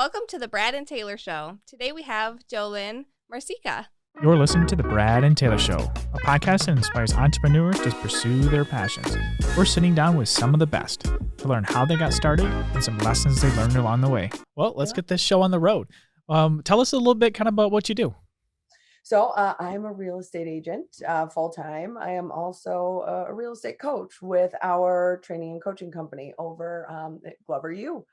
Welcome to the Brad and Taylor Show. Today we have Jolynne Mercieca. You're listening to The Brad and Taylor Show, a podcast that inspires entrepreneurs to pursue their passions. We're sitting down with some of the best to learn how they got started and some lessons they learned along the way. Well, let's get this show on the road. Tell us a little bit kind of about what you do. So I'm a real estate agent full-time. I am also a real estate coach with our training and coaching company over at Glover U.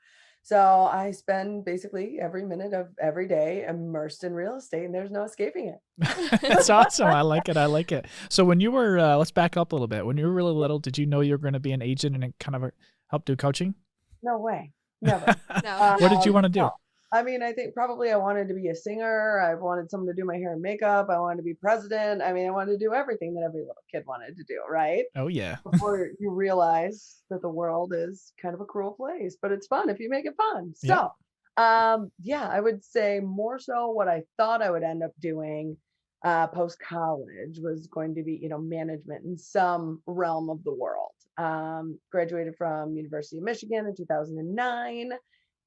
So I spend basically every minute of every day immersed in real estate, and there's no escaping it. That's awesome. I like it. So when you were, let's back up a little bit. When you were really little, did you know you were going to be an agent and kind of help do coaching? No way. Never. No. What did you want to do? No. I mean, I think probably I wanted to be a singer. I wanted someone to do my hair and makeup. I wanted to be president. I mean, I wanted to do everything that every little kid wanted to do, right? Oh, yeah. Before you realize that the world is kind of a cruel place, but it's fun if you make it fun. So, I would say more so what I thought I would end up doing post-college was going to be, management in some realm of the world. Graduated from University of Michigan in 2009.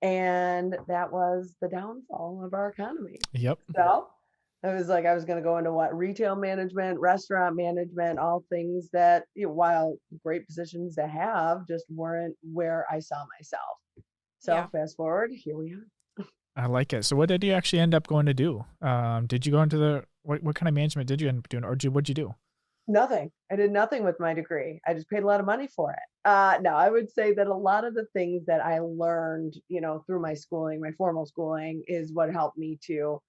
And that was the downfall of our economy. Yep. So it was like I was going to go into retail management, restaurant management, all things that, while great positions to have, just weren't where I saw myself. So Fast forward, here we are. I like it. So what did you actually end up going to do? Did you go into what kind of management did you end up doing, or what'd you do? Nothing. I did nothing with my degree. I just paid a lot of money for it. No, I would say that a lot of the things that I learned, through my schooling, my formal schooling, is what helped me to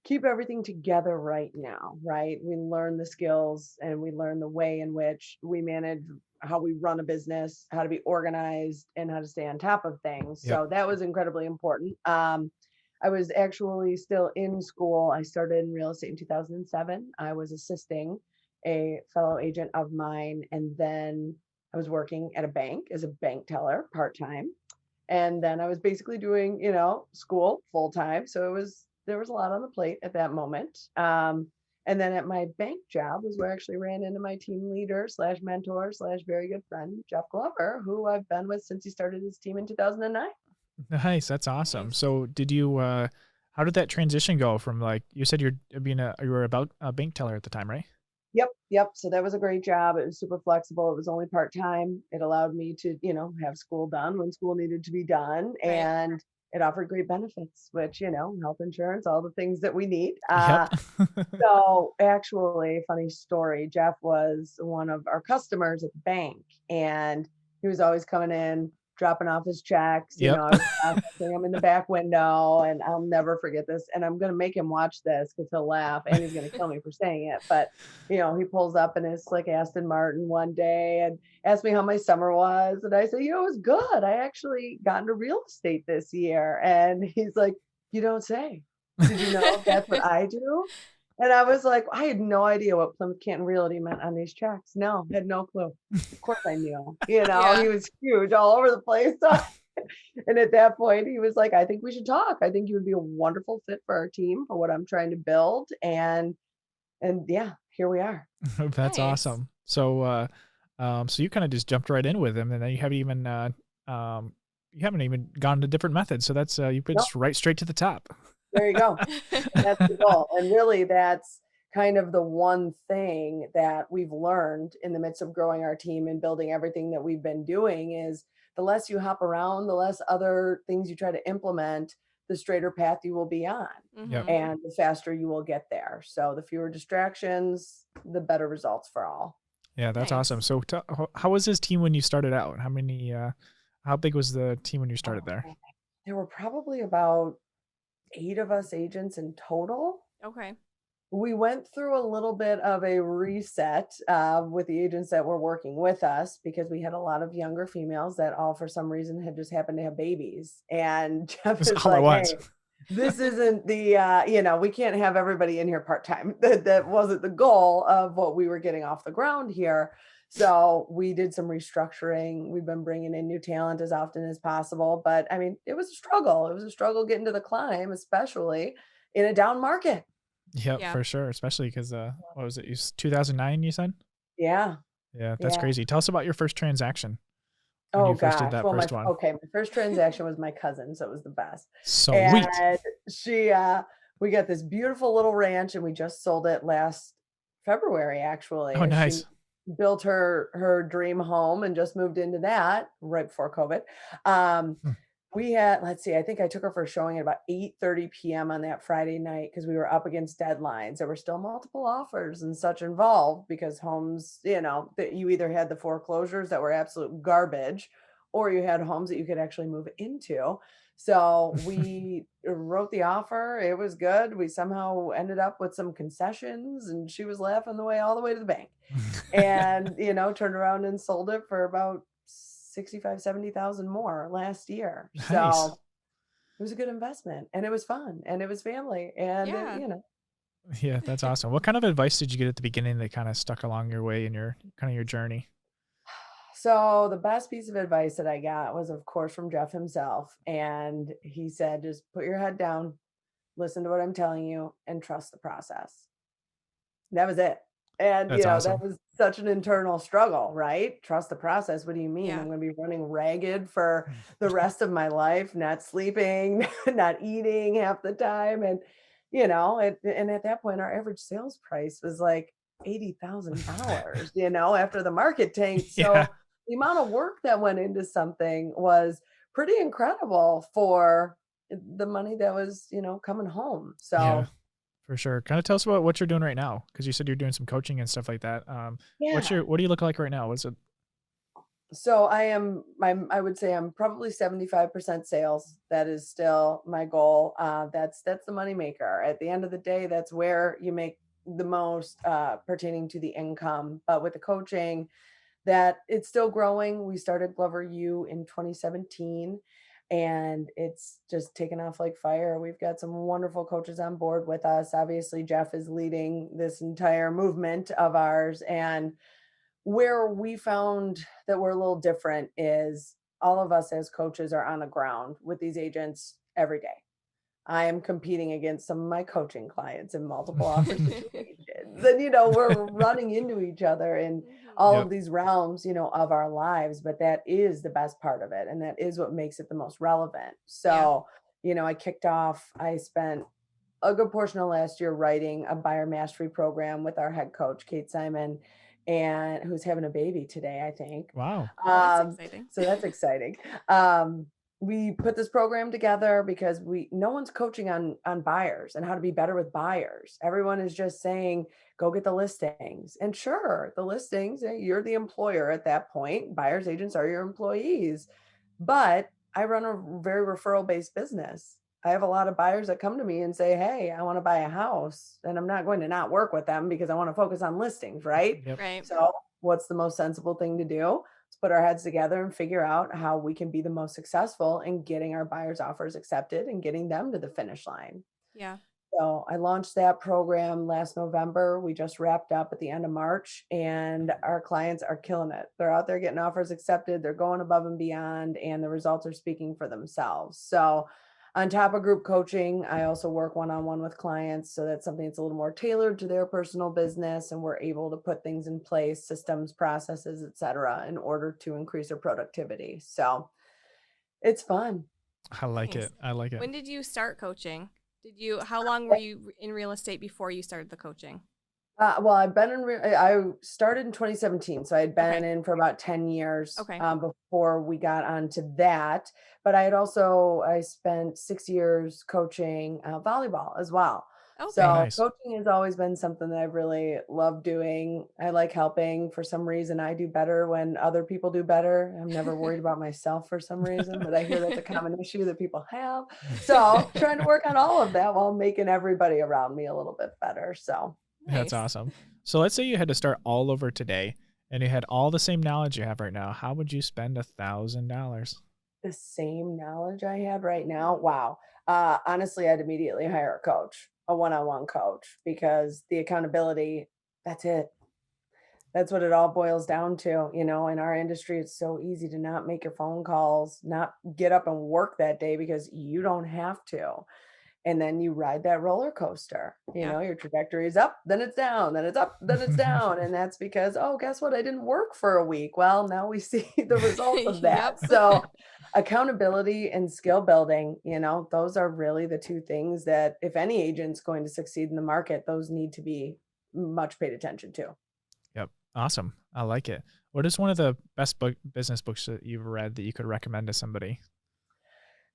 keep everything together right now, right? We learn the skills and we learn the way in which we manage how we run a business, how to be organized, and how to stay on top of things. Yep. So that was incredibly important. I was actually still in school. I started in real estate in 2007. I was assisting a fellow agent of mine, and then I was working at a bank as a bank teller part-time, and then I was basically doing school full-time. So there was a lot on the plate at that moment. And then at my bank job was where I actually ran into my team leader / mentor / very good friend, Jeff Glover, who I've been with since he started his team in 2009. Nice. That's awesome. So did you how did that transition go from, like you said, you were about a bank teller at the time, right? Yep. So that was a great job. It was super flexible. It was only part-time. It allowed me to, have school done when school needed to be done. Right. And it offered great benefits, which, health insurance, all the things that we need. Yep. So actually, funny story, Jeff was one of our customers at the bank, and he was always coming in, dropping off his checks. Yep. I was passing him in the back window, and I'll never forget this. And I'm going to make him watch this because he'll laugh and he's going to kill me for saying it. But, he pulls up in his slick Aston Martin one day and asked me how my summer was. And I said, it was good. I actually got into real estate this year. And he's like, you don't say. Did you know that's what I do? And I was like, I had no idea what Plymouth Canton Realty meant on these checks. No, had no clue. Of course I knew. Yeah. He was huge all over the place. And at that point, he was like, I think we should talk. I think you would be a wonderful fit for our team, for what I'm trying to build. And yeah, here we are. That's Nice. awesome. So so you kind of just jumped right in with him, and then you haven't even gone to different methods. So that's you've been right straight to the top. There you go. That's the goal. And really, that's kind of the one thing that we've learned in the midst of growing our team and building everything that we've been doing is the less you hop around, the less other things you try to implement, the straighter path you will be on. Yep. And the faster you will get there. So the fewer distractions, the better results for all. Yeah, that's Nice. awesome. So how was his team when you started out? How big was the team when you started there? There were probably about 8 of us agents in total. Okay. We went through a little bit of a reset with the agents that were working with us because we had a lot of younger females that all for some reason had just happened to have babies. And Jeff is all at like, once. hey, this isn't the, we can't have everybody in here part-time. That wasn't the goal of what we were getting off the ground here. So we did some restructuring. We've been bringing in new talent as often as possible. But I mean, it was a struggle. It was a struggle getting to the climb, especially in a down market. Yep, Yeah. for sure. Especially because what was it? 2009, you said? Yeah. Yeah, that's Yeah. crazy. Tell us about your first transaction. when Oh you first did gosh. that Well, first one? my first transaction was my cousin, so it was the best. Sweet. And she we got this beautiful little ranch and we just sold it last February Oh, actually. She nice. built her dream home and just moved into that right before COVID. Um Hmm. we had, let's see, I think I took her for a showing at about 8:30 p.m. on that Friday night because we were up against deadlines. There were still multiple offers and such involved because homes, that you either had the foreclosures that were absolute garbage or you had homes that you could actually move into. So we wrote the offer. It was good. We somehow ended up with some concessions and she was laughing the way all the way to the bank and turned around and sold it for about 65, 70,000 more last year. Nice. So it was a good investment and it was fun and it was family and Yeah. Yeah, that's awesome. What kind of advice did you get at the beginning that kind of stuck along your way in your kind of your journey? So the best piece of advice that I got was of course from Jeff himself, and he said just put your head down, listen to what I'm telling you, and trust the process. That was it. And, That's that awesome. was such an internal struggle, right? Trust the process. What do you mean? Yeah. I'm going to be running ragged for the rest of my life, not sleeping, not eating half the time. And at that point, our average sales price was like $80,000, after the market tanked. Yeah. So the amount of work that went into something was pretty incredible for the money that was, coming home. Yeah. So, For sure. Kind of tell us about what you're doing right now, because you said you're doing some coaching and stuff like that. yeah. What do you look like right now? What's it? So I would say I'm probably 75% sales. That is still my goal. That's the money maker. At the end of the day, that's where you make the most pertaining to the income. But with the coaching, that it's still growing. We started Glover U in 2017 and it's just taken off like fire. We've got some wonderful coaches on board with us. Obviously, Jeff is leading this entire movement of ours, and where we found that we're a little different is all of us as coaches are on the ground with these agents every day. I am competing against some of my coaching clients in multiple offer situations. And, we're running into each other in Mhm. all Yep. of these realms, of our lives, but that is the best part of it. And that is what makes it the most relevant. Yeah. So, I spent a good portion of last year writing a buyer mastery program with our head coach, Kate Simon, and who's having a baby today, I think. Wow. Oh, that's Um, exciting. so that's exciting. Um, we put this program together because no one's coaching on buyers and how to be better with buyers. Everyone is just saying, go get the listings. And sure, the listings, you're the employer at that point. Buyers agents are your employees. But I run a very referral based business. I have a lot of buyers that come to me and say, hey, I want to buy a house. And I'm not going to not work with them because I want to focus on listings, right? Yep. Right. So, what's the most sensible thing to do? Let's put our heads together and figure out how we can be the most successful in getting our buyers' offers accepted and getting them to the finish line. Yeah. So I launched that program last November. We just wrapped up at the end of March, and our clients are killing it. They're out there getting offers accepted, they're going above and beyond, and the results are speaking for themselves. So, on top of group coaching, I also work one on one with clients. So, that's something that's a little more tailored to their personal business, and we're able to put things in place, systems, processes, et cetera, in order to increase their productivity. So, it's fun. I like Nice. it. I like it. When did you start coaching? How long were you in real estate before you started the coaching? Well, I've been I started in 2017, so I had been Okay. in for about 10 years Okay. before we got onto that. But I spent 6 years coaching volleyball as well. Oh, Okay. So nice. coaching has always been something that I've really loved doing. I like helping. For some reason, I do better when other people do better. I'm never worried about myself for some reason, but I hear that's a common issue that people have. So trying to work on all of that while making everybody around me a little bit better. So. That's Nice. awesome. So let's say you had to start all over today and you had all the same knowledge you have right now. How would you spend $1,000? The same knowledge I had right now? Wow. Honestly, I'd immediately hire a coach, a one-on-one coach, because the accountability, that's it. That's what it all boils down to. In our industry, it's so easy to not make your phone calls, not get up and work that day because you don't have to. And then you ride that roller coaster. Yeah. Your trajectory is up, then it's down, then it's up, then it's down. And that's because, oh, guess what? I didn't work for a week. Well, now we see the results of that. Yep. So accountability and skill building, those are really the two things that if any agent's going to succeed in the market, those need to be much paid attention to. Yep. Awesome. I like it. What is one of the best business books that you've read that you could recommend to somebody?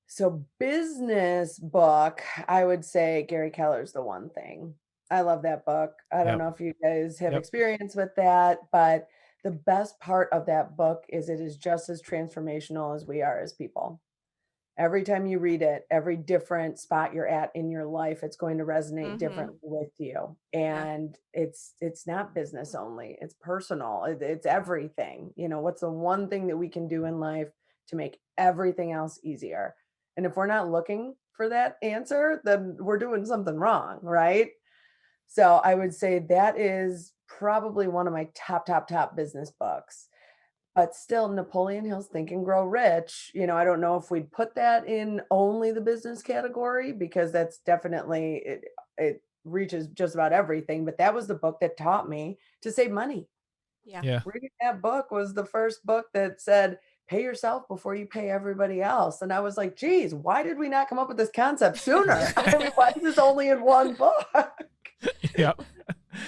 So business book, I would say Gary Keller's The One Thing. I love that book. I don't Yep. know if you guys have Yep. experience with that, but the best part of that book is it is just as transformational as we are as people. Every time you read it, every different spot you're at in your life, it's going to resonate Mhm. differently with you. Yeah. And it's not business only, it's personal. It's everything. What's the one thing that we can do in life to make everything else easier? And if we're not looking for that answer, then we're doing something wrong, right? So I would say that is probably one of my top business books. But still, Napoleon Hill's Think and Grow Rich, I don't know if we'd put that in only the business category because that's definitely it reaches just about everything. But that was the book that taught me to save money. Yeah. Yeah. Reading that book was the first book that said, pay yourself before you pay everybody else. And I was like, geez, why did we not come up with this concept sooner? I mean, why is this only in one book? Yep.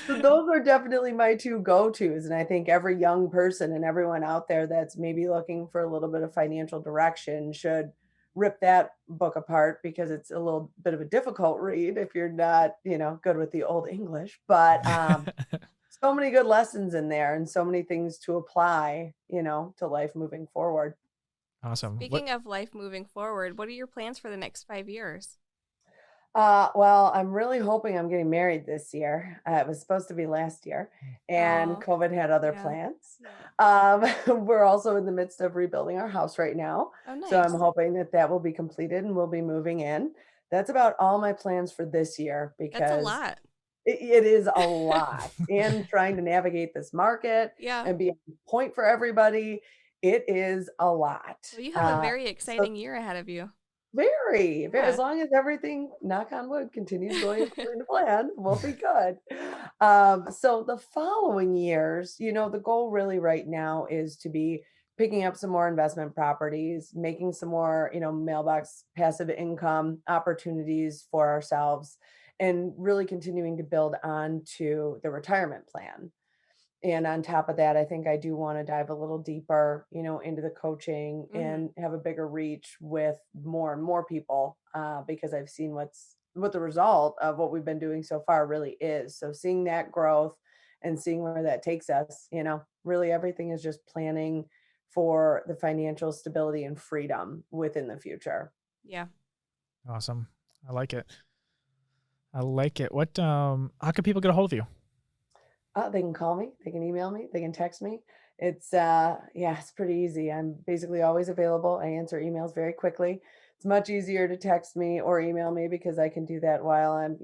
So those are definitely my two go-tos. And I think every young person and everyone out there that's maybe looking for a little bit of financial direction should rip that book apart because it's a little bit of a difficult read if you're not, good with the old English. But so many good lessons in there and so many things to apply, to life moving forward. Awesome. What? Speaking of life moving forward, what are your plans for the next 5 years? Well, I'm really hoping I'm getting married this year. It was supposed to be last year, and Oh, COVID had other yeah. plans. Yeah. We're also in the midst of rebuilding our house right now. Oh, So I'm nice. hoping that that will be completed and we'll be moving in. That's about all my plans for this year That's a because lot. it is a lot. And trying to navigate this market Yeah. and be on point for everybody, it is a lot. Well, you have a very So exciting year ahead of you. very, as Yeah. long as everything, knock on wood, continues going according to plan, we'll be good. So the following years, the goal really right now is to be picking up some more investment properties, making some more, mailbox passive income opportunities for ourselves, and really continuing to build on to the retirement plan. And on top of that, I think I do want to dive a little deeper, into the coaching Mhm. and have a bigger reach with more and more people because I've seen what the result of what we've been doing so far really is. So seeing that growth and seeing where that takes us, really everything is just planning for the financial stability and freedom within the future. Yeah. Awesome. I like it. I like it. What? How can people get a hold of you? They can call me, they can email me, they can text me. It's yeah, it's pretty easy. I'm basically always available. I answer emails very quickly. It's much easier to text me or email me because I can do that while I'm,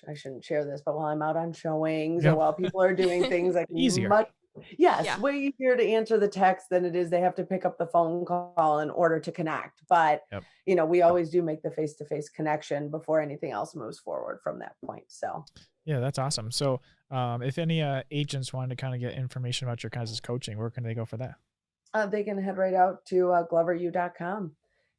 I shouldn't share this, but while I'm out on showings or Yep. while people are doing things, I can Easier. much yes, Yeah. way easier to answer the text than it is they have to pick up the phone call in order to connect. But, Yep. we always do make the face-to-face connection before anything else moves forward from that point. So Yeah, that's awesome. So, if any agents wanted to kind of get information about your guys' coaching, where can they go for that? they can head right out to gloveru.com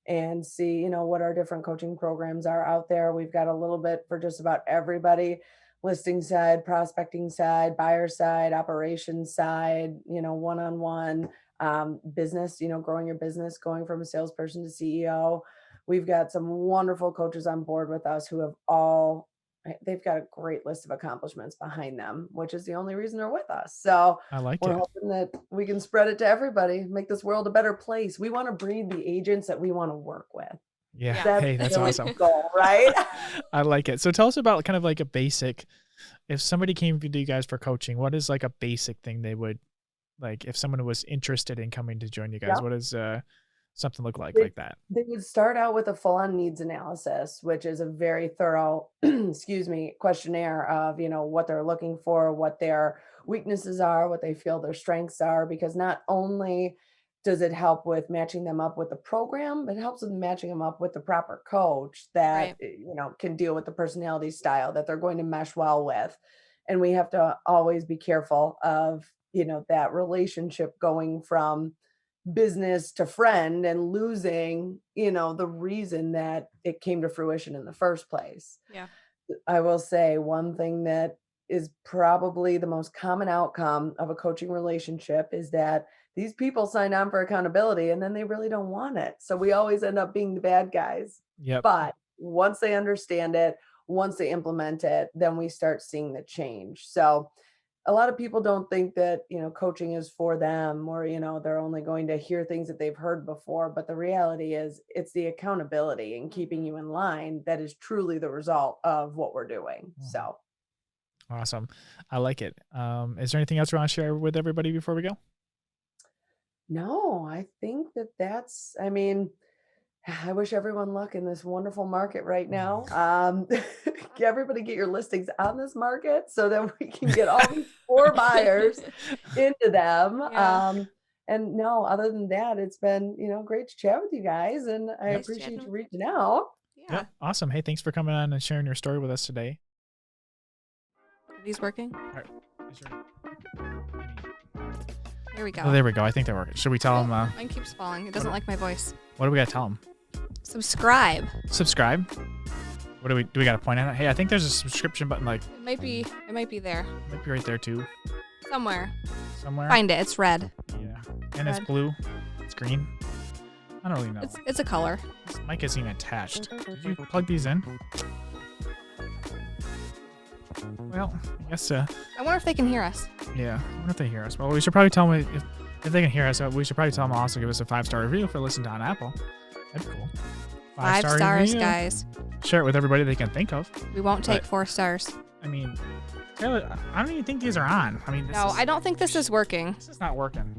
and see, what our different coaching programs are out there. We've got a little bit for just about everybody: listing side, prospecting side, buyer side, operations side, one-on-one business, growing your business, going from a salesperson to CEO. We've got some wonderful coaches on board with us who have all they've got a great list of accomplishments behind them, which is the only reason they're with us. So I like we're it. hoping that we can spread it to everybody, make this world a better place. We want to breed the agents that we want to work with. Yeah. Yeah. That's Hey, that's really awesome. the goal, right? I like it. So tell us about kind of like a basic, if somebody came to you guys for coaching, what is like a basic thing they would like if someone was interested in coming to join you guys, Yeah. what does something look They, like that? they would start out with a full-on needs analysis, which is a very thorough, excuse me, questionnaire of, what they're looking for, what their weaknesses are, what they feel their strengths are, because not only does it help with matching them up with the program? It helps with matching them up with the proper coach that, Right. can deal with the personality style that they're going to mesh well with. And we have to always be careful of, that relationship going from business to friend and losing, the reason that it came to fruition in the first place. Yeah. I will say one thing that is probably the most common outcome of a coaching relationship is that these people sign on for accountability and then they really don't want it. So we always end up being the bad guys. Yep. But once they understand it, once they implement it, then we start seeing the change. So a lot of people don't think that, coaching is for them or, they're only going to hear things that they've heard before. But the reality is it's the accountability and keeping you in line that is truly the result of what we're doing. So Awesome. I like it. Is there anything else you want to share with everybody before we go? no, I think I mean, I wish everyone luck in this wonderful market right now. Everybody get your listings on this market so that we can get all these poor buyers into them. Yeah. And no, other than that, it's been, great to chat with you guys. And I Nice appreciate chatting you with you. reaching out. Yeah. Yep. Awesome. Hey, thanks for coming on and sharing your story with us today. Are these working? All right. Is there- Here we go. Oh, there we go. I think they're working. Should we tell them, Mine keeps falling. It doesn't like my voice. what do we got to tell them? Subscribe. Subscribe. What do we got to point at? Hey, I think there's a subscription button, like, It might be there. might be right there too, Somewhere. somewhere. Find it. It's red. Yeah. And it's Red. blue. It's green. I don't really know. It's a color. This mic isn't even attached. Did you plug these in? Well, I guess, I wonder if they can hear us. yeah. I wonder if they hear us. Well, we should probably tell them if they can hear us. We should probably tell them also give us a 5-star review if they're listening on Apple. That'd be cool. 5 5-star stars, review. guys. Share it with everybody they can think of. We won't take But- 4 stars. I mean, Taylor, I don't even think these are on. I mean, No, I don't think this is working. This is not working.